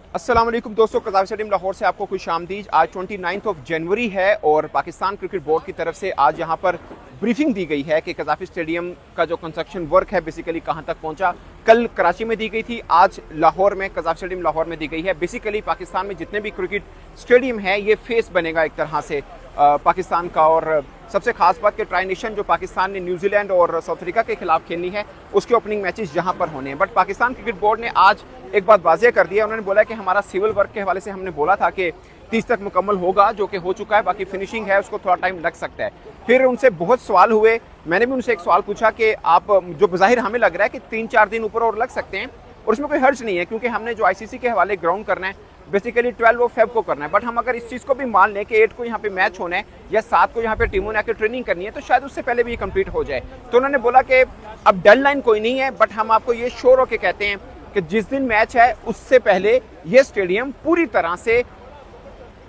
अस्सलाम वालेकुम दोस्तों, कज़ाफ़ी स्टेडियम लाहौर से आपको खुशामदीद। आज 29 जनवरी है और पाकिस्तान क्रिकेट बोर्ड की तरफ से आज यहाँ पर ब्रीफिंग दी गई है कि कज़ाफ़ी स्टेडियम का जो कंस्ट्रक्शन वर्क है बेसिकली कहाँ तक पहुँचा। कल कराची में दी गई थी, आज लाहौर में कज़ाफ़ी स्टेडियम लाहौर में दी गई है। बेसिकली पाकिस्तान में जितने भी क्रिकेट स्टेडियम है ये फेस बनेगा एक तरह से पाकिस्तान का। और सबसे खास बात कि ट्राई नेशन जो पाकिस्तान ने न्यूजीलैंड और साउथ अफ्रीका के खिलाफ खेलनी है उसके ओपनिंग मैचेस यहाँ पर होने हैं। बट पाकिस्तान क्रिकेट बोर्ड ने आज एक बात वाज़ेह कर दिया, उन्होंने बोला कि हमारा सिविल वर्क के हवाले से हमने बोला था कि 30 तक मुकम्मल होगा, जो कि हो चुका है, बाकी फिनिशिंग है उसको थोड़ा टाइम लग सकता है। फिर उनसे बहुत सवाल हुए, मैंने भी उनसे एक सवाल पूछा कि आप जो बज़ाहिर हमें लग रहा है कि 3-4 दिन ऊपर और लग सकते हैं और उसमें कोई हर्ज नहीं है क्योंकि हमने जो ICC के हवाले ग्राउंड करना है बेसिकली 12 फेब को करना है। बट हम अगर इस चीज़ को भी मान लें कि 8 को यहाँ पे मैच होना है या 7 को यहाँ पे टीमों ने आकर ट्रेनिंग करनी है तो शायद उससे पहले भी ये कंप्लीट हो जाए। तो उन्होंने बोला कि अब डेडलाइन कोई नहीं है, बट हम आपको ये श्योर होकर कहते हैं कि जिस दिन मैच है उससे पहले ये स्टेडियम पूरी तरह से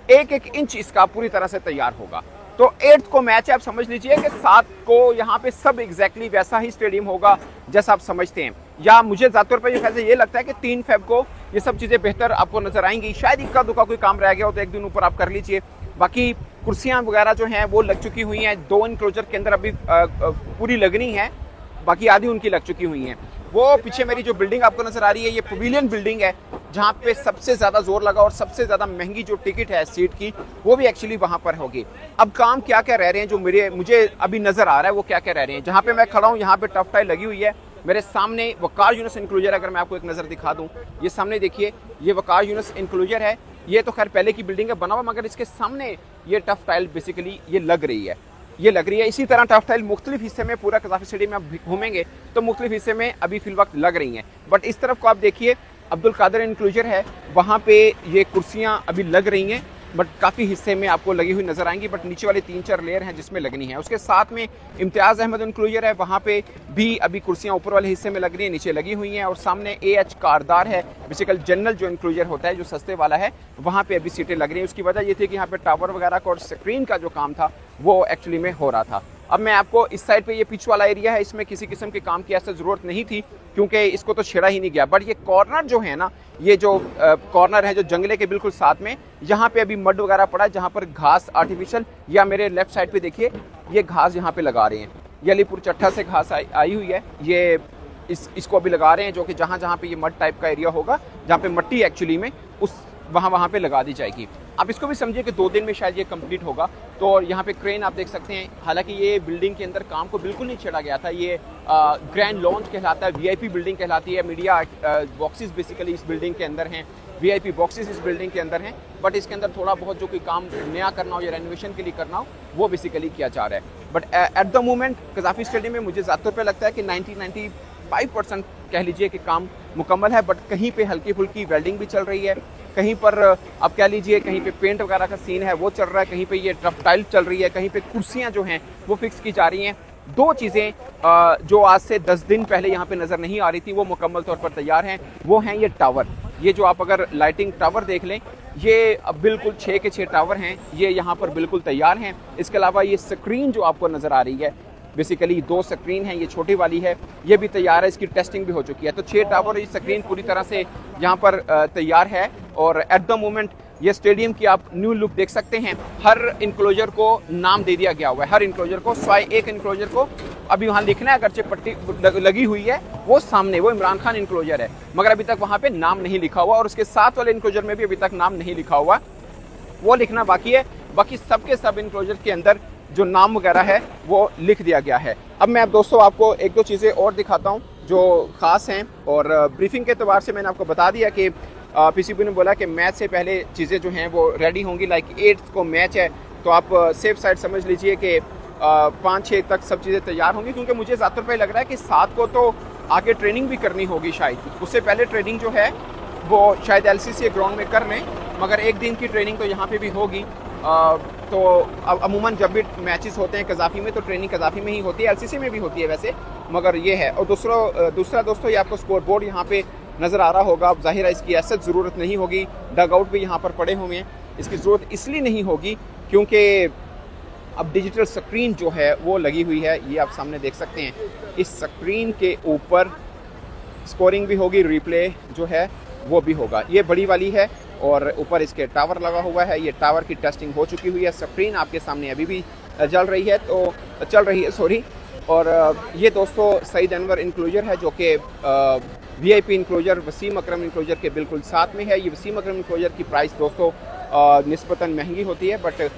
एक इंच इसका पूरी तरह से तैयार होगा। तो 8 को मैच है, आप समझ लीजिए कि 7 को यहाँ पे सब एग्जैक्टली वैसा ही स्टेडियम होगा जैसा आप समझते हैं। या मुझे ज़्यादा तौर पर ये लगता है कि 3 फेब को ये सब चीज़ें बेहतर आपको नजर आएंगी। शायद इक्का दुक्का कोई काम रह गया हो तो एक दिन ऊपर आप कर लीजिए। बाकी कुर्सियाँ वगैरह जो हैं वो लग चुकी हुई हैं, 2 इनक्लोजर के अंदर अभी पूरी लगनी है, बाकी आधी उनकी लग चुकी हुई हैं। वो पीछे मेरी जो बिल्डिंग आपको नजर आ रही है ये पवेलियन बिल्डिंग है जहाँ पे सबसे ज़्यादा जोर लगा और सबसे ज़्यादा महंगी जो टिकट है सीट की वो भी एक्चुअली वहाँ पर होगी। अब काम क्या क्या रह रहे हैं जो मुझे अभी नज़र आ रहा है वो क्या क्या रह रहे हैं। जहाँ पे मैं खड़ा हूँ यहाँ पे टफ टाइल लगी हुई है, मेरे सामने वकार यूनुस इनक्लोजर, अगर मैं आपको एक नज़र दिखा दूँ, ये सामने देखिए ये वकार यूनुस इनक्लोजर है। ये तो खैर पहले की बिल्डिंग है बना हुआ, मगर इसके सामने ये टफ टाइल बेसिकली ये लग रही है। इसी तरह टफ टाइल मुख्तलिफ हिस्से में पूरा कज़ाफ़ी स्टेडियम में आप घूमेंगे तो मुख्तलिफ हिस्से में अभी फिल वक्त लग रही हैं। बट इस तरफ को आप देखिए अब्दुल कादर इनक्लोजर है, वहाँ पे ये कुर्सियाँ अभी लग रही हैं, बट काफ़ी हिस्से में आपको लगी हुई नजर आएंगी। बट नीचे वाले 3-4 लेयर हैं जिसमें लगनी है। उसके साथ में इम्तियाज़ अहमद इनक्लोजर है, वहाँ पे भी अभी कुर्सियाँ ऊपर वाले हिस्से में लग रही हैं, नीचे लगी हुई हैं। और सामने AH कारदार है, बेसिकल जनरल जो इनक्लोजर होता है जो सस्ते वाला है, वहाँ पे अभी सीटें लग रही हैं। उसकी वजह ये थी कि यहाँ पे टावर वगैरह का और स्क्रीन का जो काम था वो एक्चुअली में हो रहा था। अब मैं आपको इस साइड पे ये पिच वाला एरिया है, इसमें किसी किस्म के काम की ऐसा ज़रूरत नहीं थी क्योंकि इसको तो छेड़ा ही नहीं गया। बट ये कॉर्नर जो है ना, ये जो कॉर्नर है जो जंगले के बिल्कुल साथ में, यहाँ पे अभी मड वगैरह पड़ा है जहाँ पर घास आर्टिफिशियल, या मेरे लेफ्ट साइड पे देखिए ये घास यहाँ पे लगा रहे हैं, ये अलीपुर चट्टा से घास आई हुई है, ये इसको अभी लगा रहे हैं, जो कि जहाँ जहाँ पे ये मड टाइप का एरिया होगा जहाँ पे मट्टी एक्चुअली में उस वहाँ पे लगा दी जाएगी। आप इसको भी समझिए कि 2 दिन में शायद ये कंप्लीट होगा। तो यहाँ पे क्रेन आप देख सकते हैं, हालांकि ये बिल्डिंग के अंदर काम को बिल्कुल नहीं छेड़ा गया था। ये ग्रैंड लॉन्च कहलाता है, VIP बिल्डिंग कहलाती है। मीडिया बॉक्सेस बेसिकली इस बिल्डिंग के अंदर हैं, VIP बॉक्सेस इस बिल्डिंग के अंदर हैं। बट इसके अंदर थोड़ा बहुत जो कोई काम नया करना हो या रेनोवेशन के लिए करना हो वो बेसिकली किया जा रहा है। But at the moment Gaddafi stadium में मुझे ज़्यादा तौर पर लगता है कि 95% कह लीजिए कि काम मुकम्मल है। बट कहीं पे हल्की फुल्की वेल्डिंग भी चल रही है, कहीं पर आप कह लीजिए कहीं पे पेंट वगैरह का सीन है वो चल रहा है, कहीं पे ये टफ टाइल चल रही है, कहीं पे कुर्सियां जो हैं वो फिक्स की जा रही हैं। 2 चीज़ें जो आज से 10 दिन पहले यहाँ पे नज़र नहीं आ रही थी वो मुकम्मल तौर पर तैयार हैं। वो हैं ये टावर, ये जो आप अगर लाइटिंग टावर देख लें ये अब बिल्कुल 6 के 6 टावर हैं, ये यहाँ पर बिल्कुल तैयार हैं। इसके अलावा ये स्क्रीन जो आपको नज़र आ रही है बेसिकली 2 स्क्रीन है, ये छोटी वाली है, ये भी तैयार है, इसकी टेस्टिंग भी हो चुकी है। तो 6 टावर ये स्क्रीन पूरी तरह से यहाँ पर तैयार है। और एट द मोमेंट ये स्टेडियम की आप न्यू लुक देख सकते हैं। हर इनक्लोजर को नाम दे दिया गया हुआ है, हर इनक्लोजर को, स्वाय एक इनक्लोजर को अभी वहाँ लिखना है, अगरचे पट्टी लगी हुई है वो सामने, वो इमरान खान इनक्लोजर है, मगर अभी तक वहाँ पे नाम नहीं लिखा हुआ। और उसके साथ वाले इनक्लोजर में भी अभी तक नाम नहीं लिखा हुआ, वो लिखना बाकी है। बाकी सबके सब इनक्लोजर के अंदर जो नाम वगैरह है वो लिख दिया गया है। अब मैं दोस्तों आपको 1-2 चीज़ें और दिखाता हूँ जो ख़ास हैं। और ब्रीफिंग के एतबार से मैंने आपको बता दिया कि PCB ने बोला कि मैच से पहले चीज़ें जो हैं वो रेडी होंगी। लाइक 8 को मैच है तो आप सेफ साइड समझ लीजिए कि 5-6 तक सब चीज़ें तैयार होंगी, क्योंकि मुझे ज़्यादा पर लग रहा है कि 7 को तो आगे ट्रेनिंग भी करनी होगी शायद। उससे पहले ट्रेनिंग जो है वो शायद LCC ग्राउंड में कर लें, मगर 1 दिन की ट्रेनिंग तो यहाँ पर भी होगी। तो अब अमूमन जब भी मैचेस होते हैं कज़ाफ़ी में तो ट्रेनिंग कज़ाफ़ी में ही होती है, LCC में भी होती है वैसे, मगर ये है। और दूसरा दोस्तों ये आपको स्कोर बोर्ड यहाँ पे नज़र आ रहा होगा। अब ज़ाहिर है इसकी ऐसा ज़रूरत नहीं होगी, डग आउट भी यहाँ पर पड़े हुए हैं, इसकी ज़रूरत इसलिए नहीं होगी क्योंकि अब डिजिटल स्क्रीन जो है वो लगी हुई है, ये आप सामने देख सकते हैं। इस स्क्रीन के ऊपर स्कोरिंग भी होगी, रिप्ले जो है वो भी होगा। ये बड़ी वाली है और ऊपर इसके टावर लगा हुआ है। ये टावर की टेस्टिंग हो चुकी हुई है। स्क्रीन आपके सामने अभी भी चल रही है सॉरी। और ये दोस्तों सईद अनवर इंक्लोजर है, जो कि वीआईपी इंक्लोजर वसीम अकरम इंक्लोजर के बिल्कुल साथ में है। ये वसीम अकरम इंक्लोजर की प्राइस दोस्तों निस्बतन महंगी होती है, बट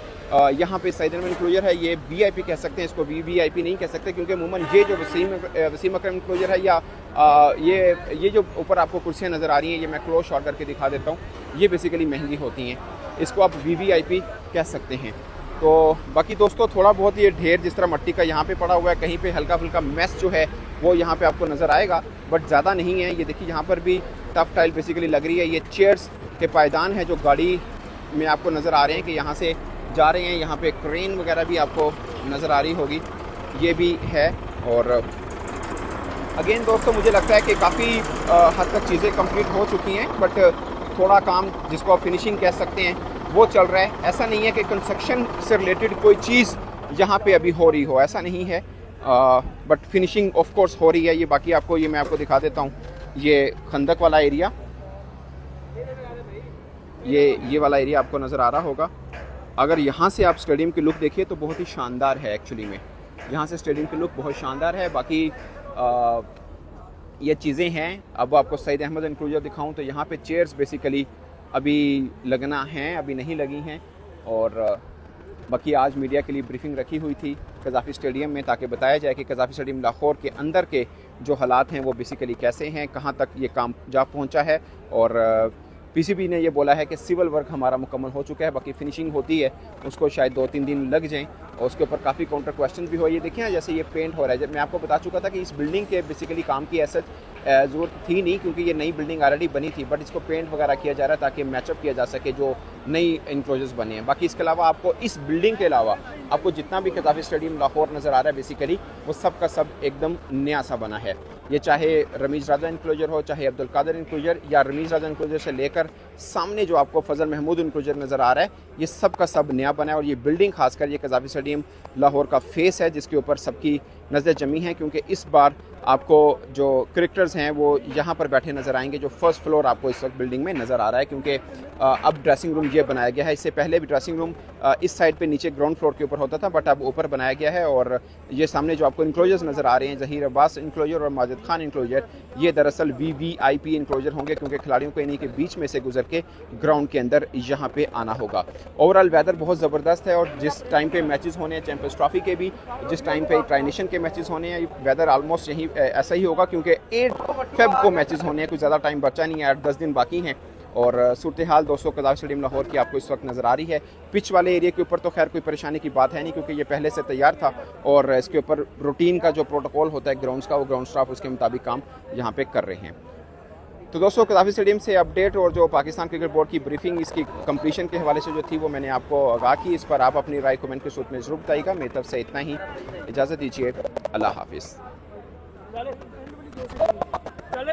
यहाँ पे सईद अनवर इंक्लोजर है, ये वीआईपी कह सकते हैं, इसको वीआईपी नहीं कह सकते, क्योंकि अमूमन ये जो वसीम अकरम इंक्लोजर है या ये जो ऊपर आपको कुर्सियाँ नज़र आ रही हैं, ये मैं क्लोज शॉट करके दिखा देता हूँ, ये बेसिकली महंगी होती हैं, इसको आप वीवीआईपी कह सकते हैं। तो बाकी दोस्तों थोड़ा बहुत ये ढेर जिस तरह मट्टी का यहाँ पे पड़ा हुआ है, कहीं पे हल्का फुल्का मेस जो है वो यहाँ पे आपको नज़र आएगा, बट ज़्यादा नहीं है। ये देखिए यहाँ पर भी टफ टाइल बेसिकली लग रही है। ये चेयर्स के पायदान है जो गाड़ी में आपको नज़र आ रहे हैं कि यहाँ से जा रहे हैं। यहाँ पे क्रेन वगैरह भी आपको नज़र आ रही होगी, ये भी है। और अगेन दोस्तों मुझे लगता है कि काफ़ी हद तक चीज़ें कंप्लीट हो चुकी हैं, बट थोड़ा काम जिसको आप फिनिशिंग कह सकते हैं वो चल रहा है। ऐसा नहीं है कि कंस्ट्रक्शन से रिलेटेड कोई चीज़ यहाँ पे अभी हो रही हो, ऐसा नहीं है, बट फिनिशिंग ऑफ कोर्स हो रही है। ये बाकी आपको मैं आपको दिखा देता हूँ, ये खंदक वाला एरिया, ये वाला एरिया आपको नज़र आ रहा होगा। अगर यहाँ से आप स्टेडियम की लुक देखिए तो बहुत ही शानदार है। एक्चुअली में यहाँ से स्टेडियम की लुक बहुत शानदार है। बाकी ये चीज़ें हैं। अब आपको सईद अहमद इंक्लोजर दिखाऊं तो यहाँ पे चेयर्स बेसिकली अभी लगना है, अभी नहीं लगी हैं। और बाकी आज मीडिया के लिए ब्रीफिंग रखी हुई थी कज़ाफ़ी स्टेडियम में, ताकि बताया जाए कि कज़ाफ़ी स्टेडियम लाहौर के अंदर के जो हालात हैं वो बेसिकली कैसे हैं, कहाँ तक ये काम जा पहुँचा है। और पीसीबी ने ये बोला है कि सिविल वर्क हमारा मुकम्मल हो चुका है, बाकी फिनिशिंग होती है उसको शायद 2-3 दिन लग जाएं। और उसके ऊपर काफ़ी काउंटर क्वेश्चन भी हो। ये देखिए जैसे ये पेंट हो रहा है, जब मैं आपको बता चुका था कि इस बिल्डिंग के बेसिकली काम की ऐसा ज़रूरत थी नहीं, क्योंकि ये नई बिल्डिंग ऑलरेडी बनी थी, बट इसको पेंट वगैरह किया जा रहा है ताकि मैचअप किया जा सके जो नई इंक्लोजर्स बने हैं। बाकी इसके अलावा आपको इस बिल्डिंग के अलावा आपको जितना भी कज़ाफ़ी स्टेडियम लाहौर नज़र आ रहा है बेसिकली वो सब का सब एकदम नया सा बना है। ये चाहे रमीज़ राजा इंक्लोजर हो, चाहे अब्दुल कादिर इंक्लोजर, या रमीज़ राजा इंक्लोजर से लेकर सामने जो आपको फजल महमूद इंक्लोजर नज़र आ रहा है, ये सब का सब नया बना है। और ये बिल्डिंग खासकर ये कज़ाफ़ी स्टेडियम लाहौर का फेस है जिसके ऊपर सबकी नज़र जमी है, क्योंकि इस बार आपको जो क्रिकेटर्स हैं वो यहाँ पर बैठे नज़र आएंगे। जो फर्स्ट फ्लोर आपको इस वक्त बिल्डिंग में नज़र आ रहा है, क्योंकि अब ड्रेसिंग रूम ये बनाया गया है। इससे पहले भी ड्रेसिंग रूम इस साइड पे नीचे ग्राउंड फ्लोर के ऊपर होता था, बट अब ऊपर बनाया गया है। और ये सामने जो आपको इंक्लोजर्स नज़र आ रहे हैं, ज़हीर अब्बास इंक्लोजर और माजिद खान इंक्लोजर, ये दरअसल वीवीआईपी इंक्लोजर होंगे, क्योंकि खिलाड़ियों को इन्हीं के बीच में से गुजर के ग्राउंड के अंदर यहाँ पे आना होगा। ओवरऑल वेदर बहुत ज़बरदस्त है, और जिस टाइम पे मैचेस होने हैं चैंपियंस ट्रॉफी के भी, जिस टाइम पे ट्राई नेशन के मैचेस होने हैं, वेदर ऑलमोस्ट यही ऐसा ही होगा, क्योंकि 8 फेब को मैचेस होने हैं, कुछ ज़्यादा टाइम बचा नहीं है, 8-10 दिन बाकी हैं। और सूरत हाल दोस्तों कज़ाफ़ी स्टेडियम लाहौर की आपको इस वक्त नज़र आ रही है। पिच वाले एरिया के ऊपर तो खैर कोई परेशानी की बात है नहीं, क्योंकि ये पहले से तैयार था, और इसके ऊपर रूटीन का जो प्रोटोकॉल होता है ग्राउंड्स का, वो ग्राउंड स्टाफ उसके मुताबिक काम यहाँ पे कर रहे हैं। तो दोस्तों कज़ाफ़ी स्टेडियम से अपडेट और जो पाकिस्तान क्रिकेट बोर्ड की ब्रीफिंग इसकी कंप्लीशन के हवाले से जो थी वो मैंने आपको आगाह की। इस पर आप अपनी राय कमेंट के सूरत में ज़रूर बताइएगा। मेरी तरफ से इतना ही, इजाज़त दीजिए, अल्लाह हाफिज़।